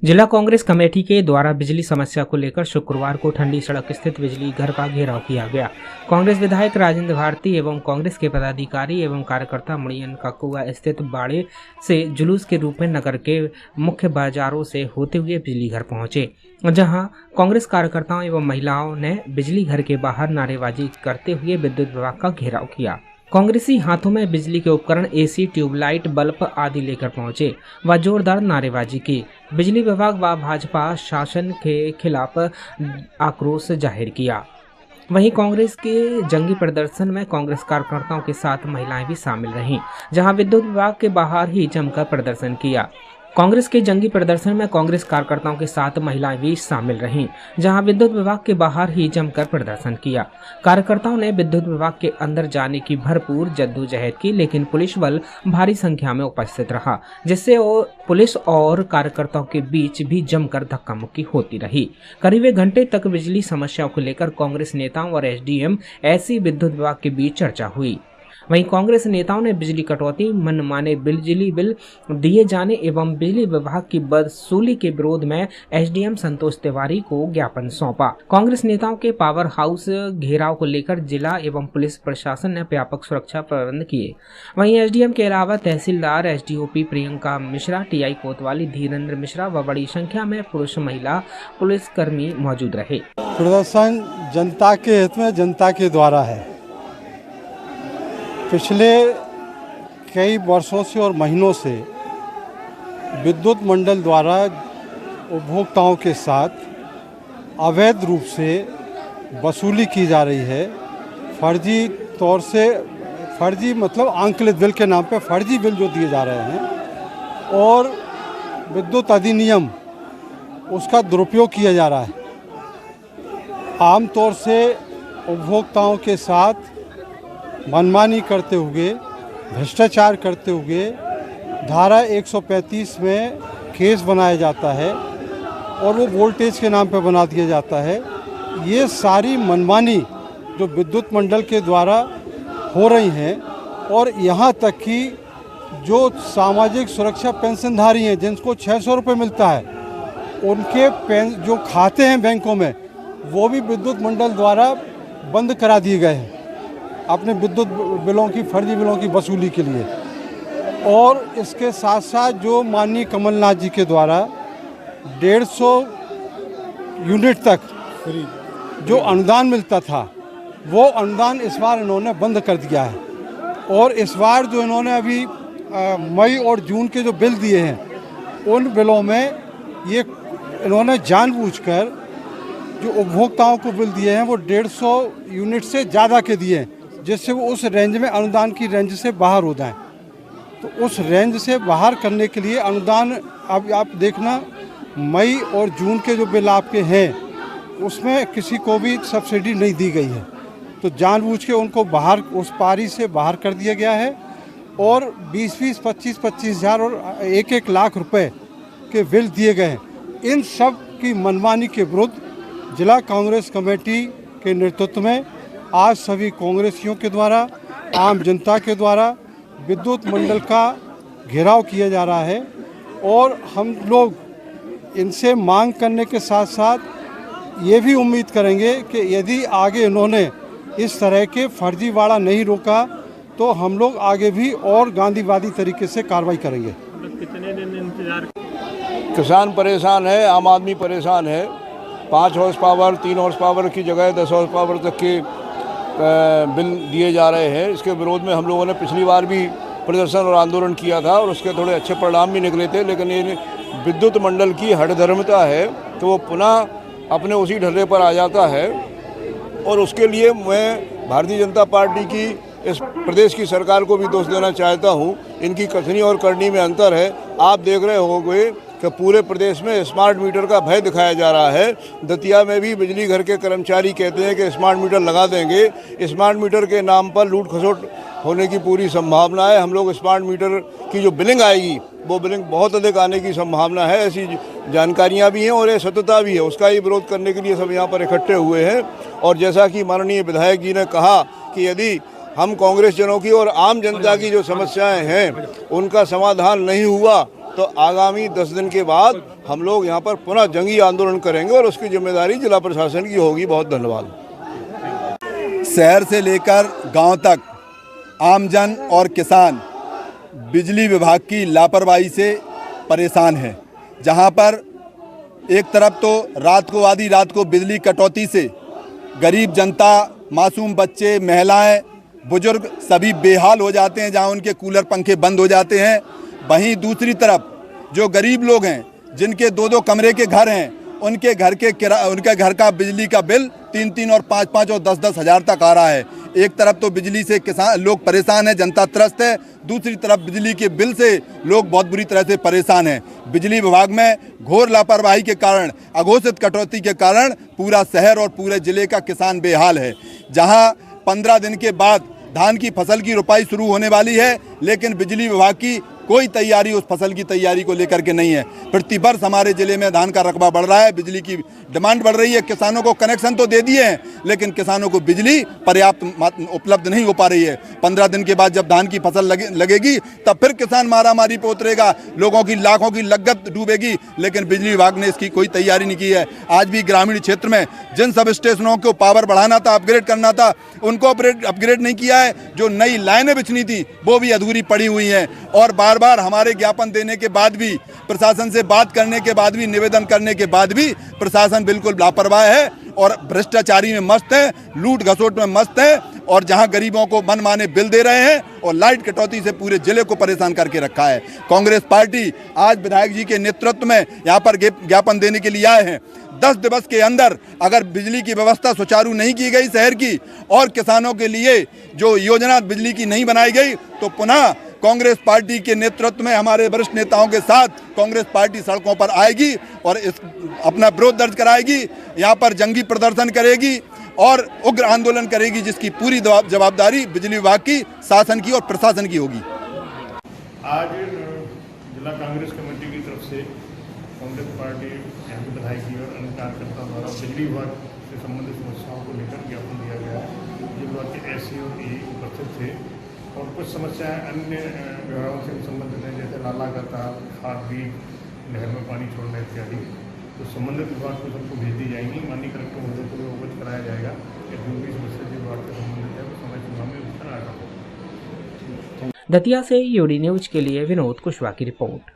जिला कांग्रेस कमेटी के द्वारा बिजली समस्या को लेकर शुक्रवार को ठंडी सड़क स्थित बिजली घर का घेराव किया गया। कांग्रेस विधायक राजेंद्र भारती एवं कांग्रेस के पदाधिकारी एवं कार्यकर्ता मुड़ियन ककुआ स्थित बाड़े से जुलूस के रूप में नगर के मुख्य बाजारों से होते हुए बिजली घर पहुंचे, जहां कांग्रेस कार्यकर्ताओं एवं महिलाओं ने बिजली घर के बाहर नारेबाजी करते हुए विद्युत विभाग का घेराव किया। कांग्रेसी हाथों में बिजली के उपकरण, एसी, ट्यूबलाइट, बल्ब आदि लेकर पहुंचे व जोरदार नारेबाजी की। बिजली विभाग व भाजपा शासन के खिलाफ आक्रोश जाहिर किया। वहीं कांग्रेस के जंगी प्रदर्शन में कांग्रेस कार्यकर्ताओं के साथ महिलाएं भी शामिल रहीं, जहां विद्युत विभाग के बाहर ही जमकर प्रदर्शन किया। कांग्रेस के जंगी प्रदर्शन में कांग्रेस कार्यकर्ताओं के साथ महिलाएं भी शामिल रहीं, जहां विद्युत विभाग के बाहर ही जमकर प्रदर्शन किया। कार्यकर्ताओं ने विद्युत विभाग के अंदर जाने की भरपूर जद्दोजहद की, लेकिन पुलिस बल भारी संख्या में उपस्थित रहा, जिससे पुलिस और कार्यकर्ताओं के बीच भी जमकर धक्का मुक्की होती रही। करीब एक घंटे तक बिजली समस्याओं को लेकर कांग्रेस नेताओं और एसडीएम ऐसी विद्युत विभाग के बीच चर्चा हुई। वहीं कांग्रेस नेताओं ने बिजली कटौती, मनमाने बिजली बिल दिए जाने एवं बिजली विभाग की वसूली के विरोध में एसडीएम संतोष तिवारी को ज्ञापन सौंपा। कांग्रेस नेताओं के पावर हाउस घेराव को लेकर जिला एवं पुलिस प्रशासन ने व्यापक सुरक्षा प्रबंध किए। वहीं एसडीएम के अलावा तहसीलदार, एसडीओपी प्रियंका मिश्रा, टीआई कोतवाली धीरेन्द्र मिश्रा व बड़ी संख्या में पुरुष महिला पुलिसकर्मी मौजूद रहे। प्रदर्शन जनता के हित में जनता के द्वारा है। पिछले कई वर्षों से और महीनों से विद्युत मंडल द्वारा उपभोक्ताओं के साथ अवैध रूप से वसूली की जा रही है। फर्जी तौर से, फर्जी मतलब आंकलित बिल के नाम पे फर्जी बिल जो दिए जा रहे हैं और विद्युत अधिनियम उसका दुरुपयोग किया जा रहा है। आमतौर से उपभोक्ताओं के साथ मनमानी करते हुए, भ्रष्टाचार करते हुए धारा 135 में केस बनाया जाता है और वो वोल्टेज के नाम पर बना दिया जाता है। ये सारी मनमानी जो विद्युत मंडल के द्वारा हो रही हैं और यहाँ तक कि जो सामाजिक सुरक्षा पेंशनधारी हैं जिनको 600 रुपये मिलता है, उनके जो खाते हैं बैंकों में वो भी विद्युत मंडल द्वारा बंद करा दिए गए हैं अपने विद्युत बिलों की, फर्जी बिलों की वसूली के लिए। और इसके साथ साथ जो माननीय कमलनाथ जी के द्वारा 150 यूनिट तक जो अनुदान मिलता था, वो अनुदान इस बार इन्होंने बंद कर दिया है। और इस बार जो इन्होंने अभी मई और जून के जो बिल दिए हैं, उन बिलों में ये इन्होंने जानबूझकर जो उपभोक्ताओं को बिल दिए हैं वो 150 यूनिट से ज़्यादा के दिए हैं, जिससे वो उस रेंज में, अनुदान की रेंज से बाहर हो जाएं। तो उस रेंज से बाहर करने के लिए अनुदान, अब आप देखना मई और जून के जो बिल आपके हैं उसमें किसी को भी सब्सिडी नहीं दी गई है। तो जानबूझ के उनको बाहर, उस पारी से बाहर कर दिया गया है और 20-20, 25-25 हज़ार और 1-1 लाख रुपए के बिल दिए गए हैं। इन सब की मनमानी के विरुद्ध जिला कांग्रेस कमेटी के नेतृत्व में आज सभी कांग्रेसियों के द्वारा, आम जनता के द्वारा विद्युत मंडल का घेराव किया जा रहा है। और हम लोग इनसे मांग करने के साथ साथ ये भी उम्मीद करेंगे कि यदि आगे इन्होंने इस तरह के फर्जीवाड़ा नहीं रोका तो हम लोग आगे भी और गांधीवादी तरीके से कार्रवाई करेंगे। कितने दिन इंतजार? किसान परेशान है, आम आदमी परेशान है। 5 हॉर्स पावर, 3 हॉर्स पावर की जगह 10 हॉर्स पावर तक के बिल दिए जा रहे हैं। इसके विरोध में हम लोगों ने पिछली बार भी प्रदर्शन और आंदोलन किया था और उसके थोड़े अच्छे परिणाम भी निकले थे, लेकिन ये विद्युत मंडल की हठधर्मिता है तो वो पुनः अपने उसी ढर्रे पर आ जाता है। और उसके लिए मैं भारतीय जनता पार्टी की इस प्रदेश की सरकार को भी दोष देना चाहता हूँ। इनकी कथनी और करनी में अंतर है। आप देख रहे होंगे कि पूरे प्रदेश में स्मार्ट मीटर का भय दिखाया जा रहा है। दतिया में भी बिजली घर के कर्मचारी कहते हैं कि स्मार्ट मीटर लगा देंगे। स्मार्ट मीटर के नाम पर लूट खसोट होने की पूरी संभावना है। हम लोग स्मार्ट मीटर की जो बिलिंग आएगी वो बिलिंग बहुत अधिक आने की संभावना है, ऐसी जानकारियां भी हैं और ये सत्यता भी है। उसका ही विरोध करने के लिए सब यहाँ पर इकट्ठे हुए हैं। और जैसा कि माननीय विधायक जी ने कहा कि यदि हम कांग्रेस जनों की और आम जनता की जो समस्याएं हैं उनका समाधान नहीं हुआ तो आगामी 10 दिन के बाद हम लोग यहाँ पर पुनः जंगी आंदोलन करेंगे और उसकी जिम्मेदारी जिला प्रशासन की होगी। बहुत धन्यवाद। शहर से लेकर गांव तक आमजन और किसान बिजली विभाग की लापरवाही से परेशान हैं। जहां पर एक तरफ तो आधी रात को बिजली कटौती से गरीब जनता, मासूम बच्चे, महिलाएं, बुजुर्ग सभी बेहाल हो जाते हैं, जहां उनके कूलर पंखे बंद हो जाते हैं। वहीं दूसरी तरफ जो गरीब लोग हैं, जिनके 2-2 कमरे के घर हैं, उनके घर का बिजली का बिल 3-3 और 5-5 और 10-10 हज़ार तक आ रहा है। एक तरफ तो बिजली से किसान लोग परेशान हैं, जनता त्रस्त है, दूसरी तरफ बिजली के बिल से लोग बहुत बुरी तरह से परेशान हैं। बिजली विभाग में घोर लापरवाही के कारण, अघोषित कटौती के कारण पूरा शहर और पूरे जिले का किसान बेहाल है। जहां 15 दिन के बाद धान की फसल की रोपाई शुरू होने वाली है, लेकिन बिजली विभाग की कोई तैयारी उस फसल की तैयारी को लेकर के नहीं है। प्रतिवर्ष हमारे जिले में धान का रकबा बढ़ रहा है, बिजली की डिमांड बढ़ रही है। किसानों को कनेक्शन तो दे दिए हैं, लेकिन किसानों को बिजली पर्याप्त उपलब्ध नहीं हो पा रही है। 15 दिन के बाद जब धान की फसल लगेगी तब फिर किसान मारामारी पे उतरेगा, लोगों की लाखों की लागत डूबेगी, लेकिन बिजली विभाग ने इसकी कोई तैयारी नहीं की है। आज भी ग्रामीण क्षेत्र में जिन सब स्टेशनों को पावर बढ़ाना था, अपग्रेड करना था, उनको अपग्रेड नहीं किया है। जो नई लाइनें बिछनी थी वो भी अधूरी पड़ी हुई हैं। और बार हमारे ज्ञापन देने के बाद भी, प्रशासन से बात करने के बाद भी, निवेदन करने के बाद भी प्रशासन बिल्कुल लापरवाह है और भ्रष्टाचारी में मस्त है, लूट घसोट में मस्त है। और जहां गरीबों को मनमाने बिल दे रहे हैं और लाइट कटौती से पूरे जिले को परेशान करके रखा है। कांग्रेस पार्टी आज विधायक जी के नेतृत्व में यहां पर ज्ञापन देने के लिए आए हैं। 10 दिवस के अंदर अगर बिजली की व्यवस्था सुचारू नहीं की गई शहर की, और किसानों के लिए जो योजना बिजली की नहीं बनाई गई, तो पुनः कांग्रेस पार्टी के नेतृत्व में हमारे वरिष्ठ नेताओं के साथ कांग्रेस पार्टी सड़कों पर आएगी और अपना विरोध दर्ज कराएगी। यहाँ पर जंगी प्रदर्शन करेगी और उग्र आंदोलन करेगी, जिसकी पूरी जवाबदारी बिजली विभाग की, शासन की और प्रशासन की होगी। आज जिला कांग्रेस कमेटी की तरफ से कांग्रेस पार्टी यहाँ के विधायक जी और अन्य कार्यकर्ताओं द्वारा बिजली विभाग से संबंधित समस्याओं को लेकर ज्ञापन दिया गया है। बिजली विभाग के SC और AE उपस्थित थे और कुछ समस्याएं अन्य विभागों से भी संबंधित हैं, जैसे नाला का तार, खाद बीज, नहर में पानी छोड़ना इत्यादि। तो संबंधित विभाग को सबको भेज दी जाएंगी। माननीय कलेक्टर महोदय को भी अवगत कराया जाएगा कि जो भी समस्या विभाग से संबंधित है वो समय सीमा में उसका निराकरण हो। दतिया से UD न्यूज के लिए विनोद कुशवाहा की रिपोर्ट।